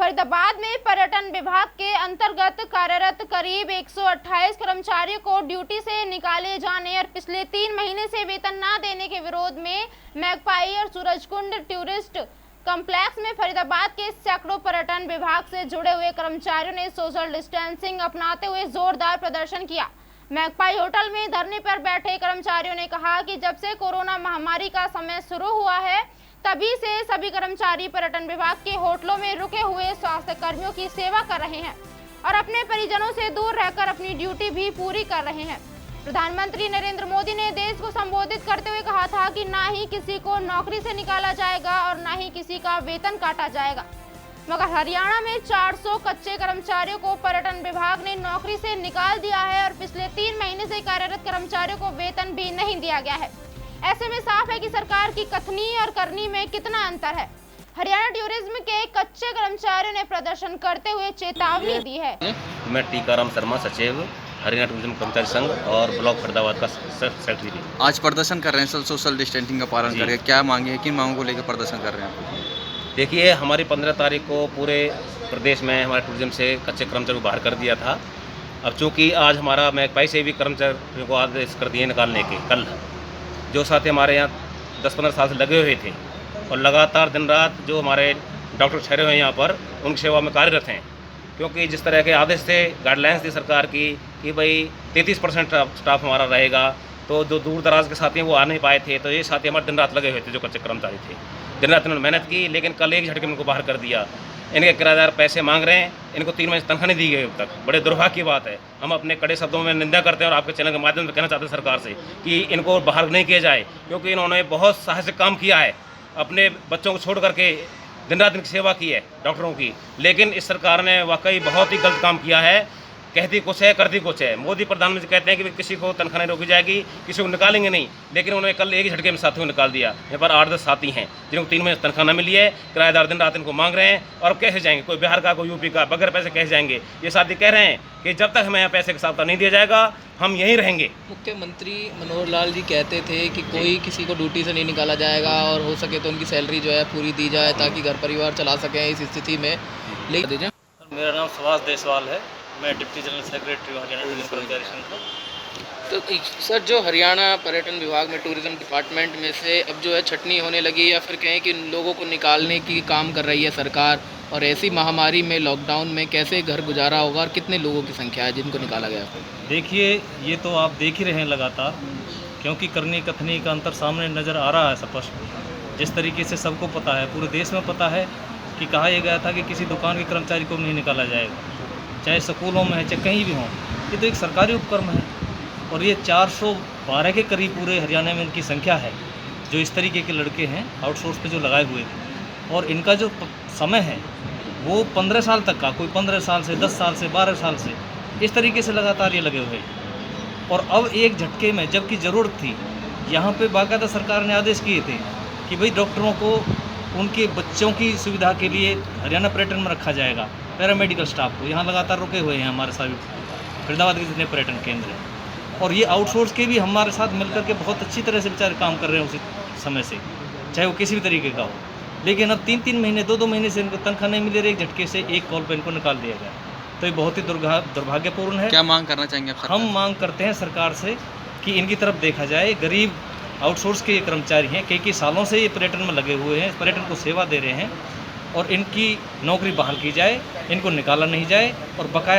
फरीदाबाद में पर्यटन विभाग के अंतर्गत कार्यरत करीब 128 कर्मचारियों को ड्यूटी से निकाले जाने और पिछले 3 महीने से वेतन न देने के विरोध में मैगपाई और सूरजकुंड टूरिस्ट कॉम्प्लेक्स में फरीदाबाद के सैकड़ों पर्यटन विभाग से जुड़े हुए कर्मचारियों ने सोशल डिस्टेंसिंग अपनाते हुए जोरदार प्रदर्शन किया। मैगपाई होटल में धरने पर बैठे कर्मचारियों ने कहा कि जब से कोरोना महामारी का समय शुरू हुआ है तभी से सभी कर्मचारी पर्यटन विभाग के होटलों में रुके हुए स्वास्थ्य कर्मियों की सेवा कर रहे हैं और अपने परिजनों से दूर रहकर अपनी ड्यूटी भी पूरी कर रहे हैं। प्रधानमंत्री नरेंद्र मोदी ने देश को संबोधित करते हुए कहा था कि ना ही किसी को नौकरी से निकाला जाएगा और ना ही किसी का वेतन काटा जाएगा, मगर हरियाणा में 400 कच्चे कर्मचारियों को पर्यटन विभाग ने नौकरी से निकाल दिया है और पिछले 3 महीने से कार्यरत कर्मचारियों को वेतन भी नहीं दिया गया है। ऐसे में साफ है कि सरकार की कथनी और करनी में कितना अंतर है। हरियाणा टूरिज्म के कच्चे कर्मचारियों ने प्रदर्शन करते हुए चेतावनी दी है। मैं टीकाराम शर्मा, सचिव हरियाणा टूरिज्म कर्मचारी संघ और ब्लॉक फरीदाबाद का सेक्रेटरी। आज प्रदर्शन कर रहे हैं सोशल डिस्टेंसिंग का पालन करके, क्या मांगे हैं, किन मांगों को लेकर प्रदर्शन कर रहे हैं? देखिए, हमारी 15 तारीख को पूरे प्रदेश में हमारे टूरिज्म से कच्चे कर्मचारियों को बाहर कर दिया था। अब चूँकि आज हमारा मैगपाई से भी कर्मचारियों को आदेश कर दिए निकालने के, कल जो साथी हमारे यहाँ 10-15 साल से लगे हुए थे और लगातार दिन रात जो हमारे डॉक्टर ठहरे हुए हैं यहाँ पर उनकी सेवा में कार्यरत हैं, क्योंकि जिस तरह के आदेश थे, गाइडलाइंस थी सरकार की कि भाई 33% स्टाफ हमारा रहेगा, तो जो दूर दराज के साथी हैं वो आ नहीं पाए थे, तो ये साथी हमारे दिन रात लगे हुए थे जो कच्चे कर्मचारी थे। दिन रात इन्होंने मेहनत की, लेकिन कल एक झटके में उनको बाहर कर दिया। इनके किराएदार पैसे मांग रहे हैं, इनको 3 महीने तनख्वाह नहीं दी गई अब तक। बड़े दुर्भाग्य की बात है। हम अपने कड़े शब्दों में निंदा करते हैं और आपके चैनल के माध्यम से कहना चाहते हैं सरकार से कि इनको बाहर नहीं किया जाए, क्योंकि इन्होंने बहुत साहसिक काम किया है, अपने बच्चों को छोड़ करके दिन रात इनकी सेवा की है डॉक्टरों की। लेकिन इस सरकार ने वाकई बहुत ही गलत काम किया है। कहती कुछ है, करती कुछ है। मोदी प्रधानमंत्री कहते हैं कि किसी को तनख्वाह नहीं रोकी जाएगी, किसी को निकालेंगे नहीं, लेकिन उन्होंने कल एक ही झटके में साथियों को निकाल दिया। यहाँ पर 8-10 साथी हैं जिनको 3 महीने तनख्वाह न मिली है, किराएदार दिन रात इनको मांग रहे हैं। और कैसे जाएंगे? कोई बिहार का, कोई यूपी का, बगैर पैसे कैसे जाएंगे? ये साथी कह रहे हैं कि जब तक हमें यहाँ पैसे का साथ नहीं दिया जाएगा हम यहीं रहेंगे। मुख्यमंत्री मनोहर लाल जी कहते थे कि कोई किसी को ड्यूटी से नहीं निकाला जाएगा और हो सके तो उनकी सैलरी जो है पूरी दी जाए ताकि घर परिवार चला सकें इस स्थिति में। लेकिन मेरा नाम सुभाष देसवाल है, मैं डिप्टी जनरल सेक्रेटरी हूँ हरियाणा टूरिज्म कर्मचारी संघ का। तो सर, जो हरियाणा पर्यटन विभाग में टूरिज्म डिपार्टमेंट में से अब जो है छटनी होने लगी या फिर कहें कि लोगों को निकालने की काम कर रही है सरकार, और ऐसी महामारी में लॉकडाउन में कैसे घर गुजारा होगा और कितने लोगों की संख्या है जिनको निकाला गया? देखिए, ये तो आप देख ही रहे हैं लगातार, क्योंकि करनी कथनी का अंतर सामने नज़र आ रहा है स्पष्ट। जिस तरीके से सबको पता है, पूरे देश में पता है कि कहा यह गया था कि किसी दुकान के कर्मचारी को नहीं निकाला जाएगा, चाहे स्कूलों में है चाहे कहीं भी हों। ये तो एक सरकारी उपक्रम है और ये 412 के करीब पूरे हरियाणा में इनकी संख्या है जो इस तरीके के लड़के हैं आउटसोर्स पे जो लगाए हुए थे। और इनका जो समय है वो 15 साल तक का, कोई 15 साल से, 10 साल से, 12 साल से, इस तरीके से लगातार ये लगे हुए हैं। और अब एक झटके में जबकि ज़रूरत थी, यहाँ पे बाकायदा सरकार ने आदेश किए थे कि भाई डॉक्टरों को उनके बच्चों की सुविधा के लिए हरियाणा पर्यटन में रखा जाएगा, पैरामेडिकल स्टाफ को यहाँ लगातार रुके हुए हैं हमारे सभी फरीदाबाद के जितने पर्यटन केंद्र हैं। और ये आउटसोर्स के भी हमारे साथ मिलकर के बहुत अच्छी तरह से बेचारे काम कर रहे हैं उसी समय से, चाहे वो किसी भी तरीके का हो। लेकिन अब 3-3 महीने, 2-2 महीने से इनको तनख्वाह नहीं मिल रही, एक झटके से एक कॉल पर इनको निकाल दिया गया। तो ये बहुत ही दुर्भाग्यपूर्ण है। क्या मांग करना चाहेंगे आप? हम मांग करते हैं सरकार से कि इनकी तरफ देखा जाए। गरीब आउटसोर्स के ये कर्मचारी हैं, कई सालों से ये पर्यटन में लगे हुए हैं, पर्यटन को सेवा दे रहे हैं, और इनकी नौकरी बहाल की जाए, इनको निकाला नहीं जाए और बकाया